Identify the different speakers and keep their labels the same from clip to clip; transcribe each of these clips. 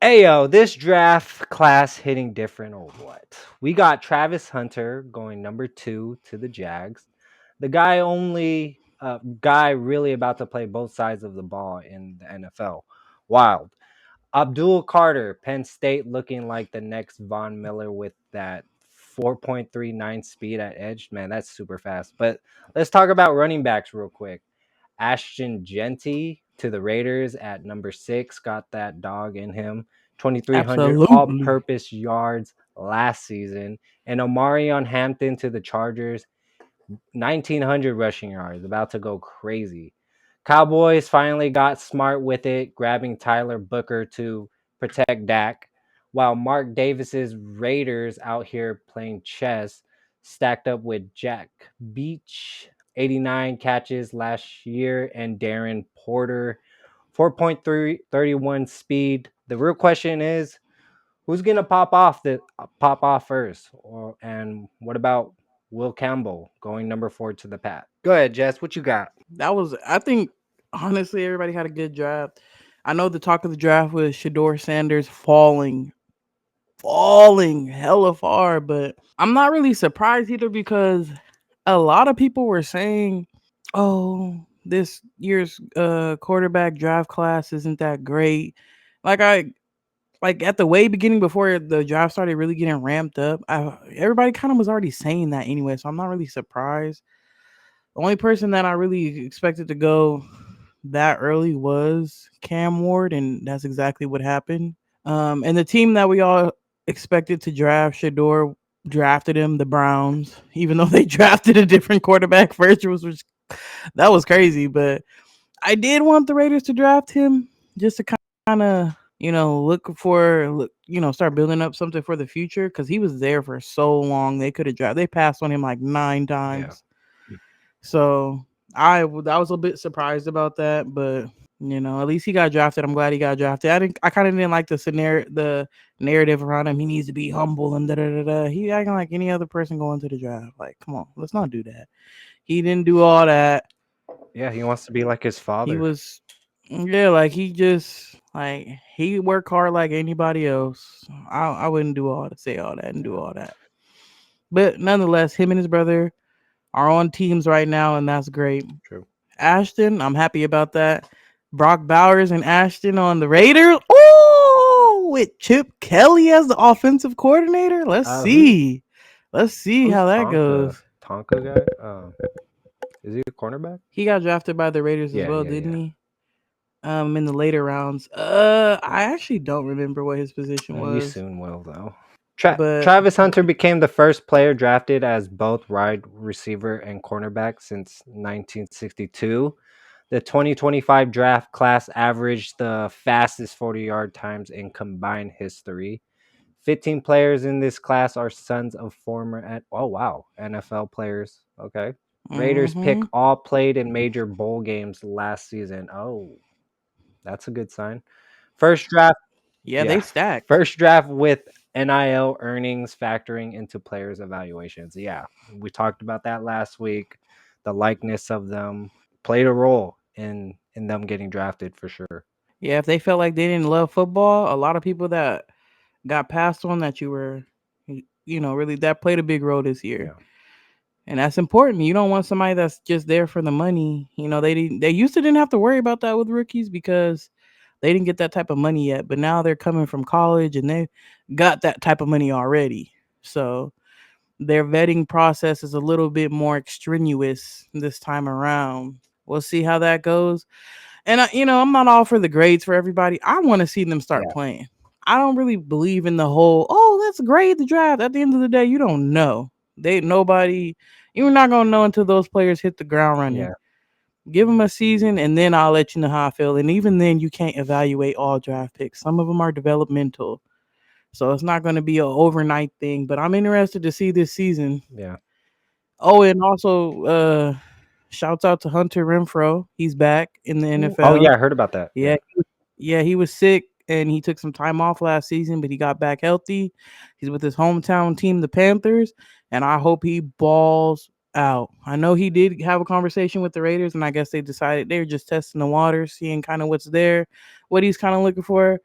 Speaker 1: Ayo, this draft class hitting different or what? We got Travis Hunter going number 2 to the Jags. The guy really about to play both sides of the ball in the NFL. Wild. Abdul Carter, Penn State, looking like the next Von Miller with that 4.39 speed at edge. Man, that's super fast. But let's talk about running backs real quick. Ashton Genty to the Raiders at number 6, got that dog in him. 2,300
Speaker 2: Absolutely.
Speaker 1: all-purpose yards last season. And Omarion Hampton to the Chargers, 1,900 rushing yards, about to go crazy. Cowboys finally got smart with it, grabbing Tyler Booker to protect Dak, while Mark Davis's Raiders out here playing chess, stacked up with Jack Beach, 89 catches last year, and Darren Porter, 4.331 speed. The real question is, who's gonna pop off first? And what about Will Campbell going number 4 to the Pat? Go ahead, Jess. What you got?
Speaker 2: I think, honestly, everybody had a good draft. I know the talk of the draft was Shador Sanders falling hella far, but I'm not really surprised either because a lot of people were saying, "Oh, this year's quarterback draft class isn't that great." Like at the way beginning before the draft started really getting ramped up, everybody kind of was already saying that anyway, so I'm not really surprised. The only person that I really expected to go that early was Cam Ward, and that's exactly what happened. And the team that we all expected to draft Shador drafted him, the Browns, even though they drafted a different quarterback first, which that was crazy. But I did want the Raiders to draft him just to kind of start building up something for the future because he was there for so long. They could have drafted. They passed on him like 9
Speaker 1: Yeah.
Speaker 2: times. So I was a bit surprised about that, but at least he got drafted. I'm glad he got drafted. I kind of didn't like the narrative around him. He needs to be humble and da da da da. He acting like any other person going to the draft. Like, come on, let's not do that. He didn't do all that.
Speaker 1: Yeah, he wants to be like his
Speaker 2: He
Speaker 1: father.
Speaker 2: was, yeah, like he just like he worked hard like anybody else. I wouldn't say all that and do
Speaker 1: Yeah,
Speaker 2: all that. But nonetheless, him and his brother are on teams right now, and that's great.
Speaker 1: true.
Speaker 2: Ashton, I'm happy about that. Brock Bowers and Ashton on the Raiders. Oh, with Chip Kelly as the offensive coordinator. Let's
Speaker 1: Who's
Speaker 2: see. Let's see
Speaker 1: who's
Speaker 2: how that
Speaker 1: Tonka?
Speaker 2: goes.
Speaker 1: Tonka guy? Is he a cornerback?
Speaker 2: He got drafted by the Raiders as
Speaker 1: Yeah,
Speaker 2: well,
Speaker 1: yeah,
Speaker 2: didn't
Speaker 1: yeah.
Speaker 2: he? In the later rounds. I actually don't remember what his position
Speaker 1: You
Speaker 2: was,
Speaker 1: soon will though.
Speaker 2: but
Speaker 1: Travis Hunter became the first player drafted as both wide receiver and cornerback since 1962. The 2025 draft class averaged the fastest 40-yard times in combined history. 15 players in this class are sons of former NFL players. Okay. Raiders pick
Speaker 2: mm-hmm.
Speaker 1: all played in major bowl games last season. Oh, that's a good sign. First draft,
Speaker 2: Yeah, they
Speaker 1: yeah.
Speaker 2: stacked.
Speaker 1: First draft with NIL earnings factoring into players' evaluations. Yeah. We talked about that last week. The likeness of them played a role in them getting drafted for sure.
Speaker 2: Yeah, if they felt like they didn't love football, a lot of people that got passed on that you were, really that played a big role this year.
Speaker 1: Yeah.
Speaker 2: And that's important. You don't want somebody that's just there for the money. They used to didn't have to worry about that with rookies because they didn't get that type of money yet. But now they're coming from college and they got that type of money already. So their vetting process is a little bit more extraneous this time around. We'll see how that goes. And I'm not all for the grades for everybody. I want to see them start
Speaker 1: Yeah.
Speaker 2: playing. I don't really believe in the whole, oh, let's grade the draft. At the end of the day, you don't know. You're not gonna know until those players hit the ground running.
Speaker 1: Yeah.
Speaker 2: Give them a season, and then I'll let you know how I feel. And even then, you can't evaluate all draft picks. Some of them are developmental, so it's not going to be an overnight thing. But I'm interested to see this season.
Speaker 1: Yeah.
Speaker 2: Oh, and also, shouts out to Hunter Renfro. He's back in the
Speaker 1: Oh yeah,
Speaker 2: NFL.
Speaker 1: I heard about that.
Speaker 2: Yeah,
Speaker 1: Yeah.
Speaker 2: yeah, he was sick and he took some time off last season, but he got back healthy. He's with his hometown team, the Panthers, and I hope he balls out. I know he did have a conversation with the Raiders, and I guess they decided they were just testing the waters, seeing kind of what's there, what he's kind of looking for.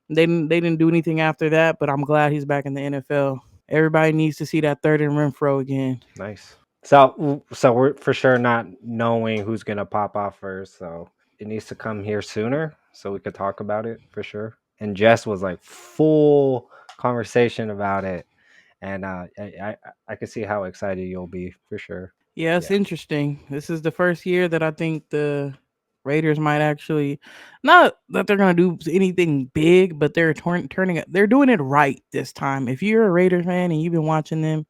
Speaker 2: They didn't do anything after that, but I'm glad he's back in the NFL. Everybody needs to see that third and Renfro again.
Speaker 1: Nice. So we're for sure not knowing who's gonna pop off first. So it needs to come here sooner so we could talk about it for sure. And Jess was like full conversation about it, and I can see how excited you'll be for sure.
Speaker 2: Yeah, it's
Speaker 1: Yeah.
Speaker 2: interesting. This is the first year that I think the Raiders might actually, not that they're gonna do anything big, but turning it. They're doing it right this time. If you're a Raider fan and you've been watching them,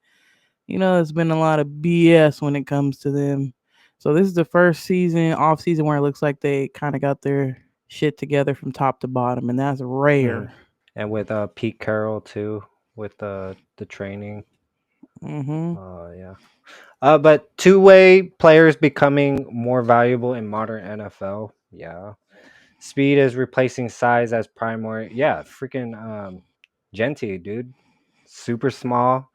Speaker 2: you know there's been a lot of BS when it comes to them. So this is the first season, off season, where it looks like they kind of got their shit together from top to bottom, and that's
Speaker 1: Mhm.
Speaker 2: rare.
Speaker 1: And with Pete Carroll too, with the training.
Speaker 2: Mm-hmm.
Speaker 1: Yeah. But two-way players becoming more valuable in modern NFL. Yeah. Speed is replacing size as primary. Yeah, freaking Genty, dude. Super small,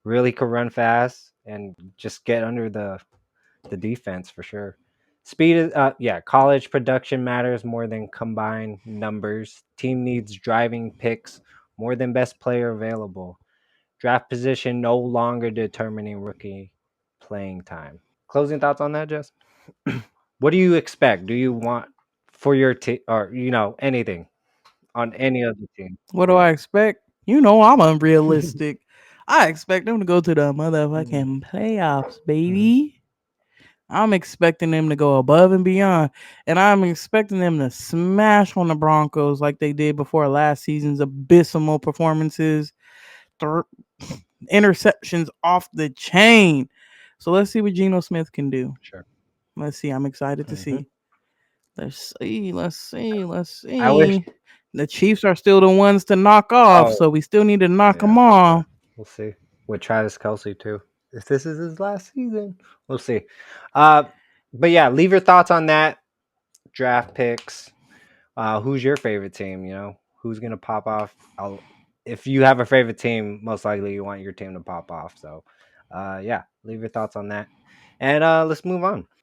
Speaker 1: really could run fast and just get under the defense for sure. Speed is yeah, college production matters more than combined numbers. Team needs driving picks more than best player available. Draft position no longer determining rookie playing time. Closing thoughts on that, Jess? What do you expect? Do you want for your team or anything on any other team?
Speaker 2: What do
Speaker 1: Yeah.
Speaker 2: I expect? You know I'm unrealistic. I expect them to go to the
Speaker 1: Mm,
Speaker 2: motherfucking playoffs,
Speaker 1: mhm.
Speaker 2: baby. I'm expecting them to go above and beyond. And I'm expecting them to smash on the Broncos like they did before last season's abysmal performances. Thir- Interceptions off the chain. So let's see what Geno Smith can do.
Speaker 1: Sure.
Speaker 2: Let's see. I'm excited to
Speaker 1: Hmm.
Speaker 2: see. Let's see. Let's see. Let's
Speaker 1: I wish.
Speaker 2: see. The Chiefs are still the ones to knock off,
Speaker 1: Oh,
Speaker 2: so we still need to knock
Speaker 1: yeah.
Speaker 2: them
Speaker 1: Okay.
Speaker 2: off.
Speaker 1: We'll see with Travis Kelsey too. If this is his last season, we'll see. Uh, but yeah, leave your thoughts on that draft picks. Who's your favorite team? Who's gonna pop off? If you have a favorite team, most likely you want your team to pop off. So, yeah, leave your thoughts on that, and let's move on.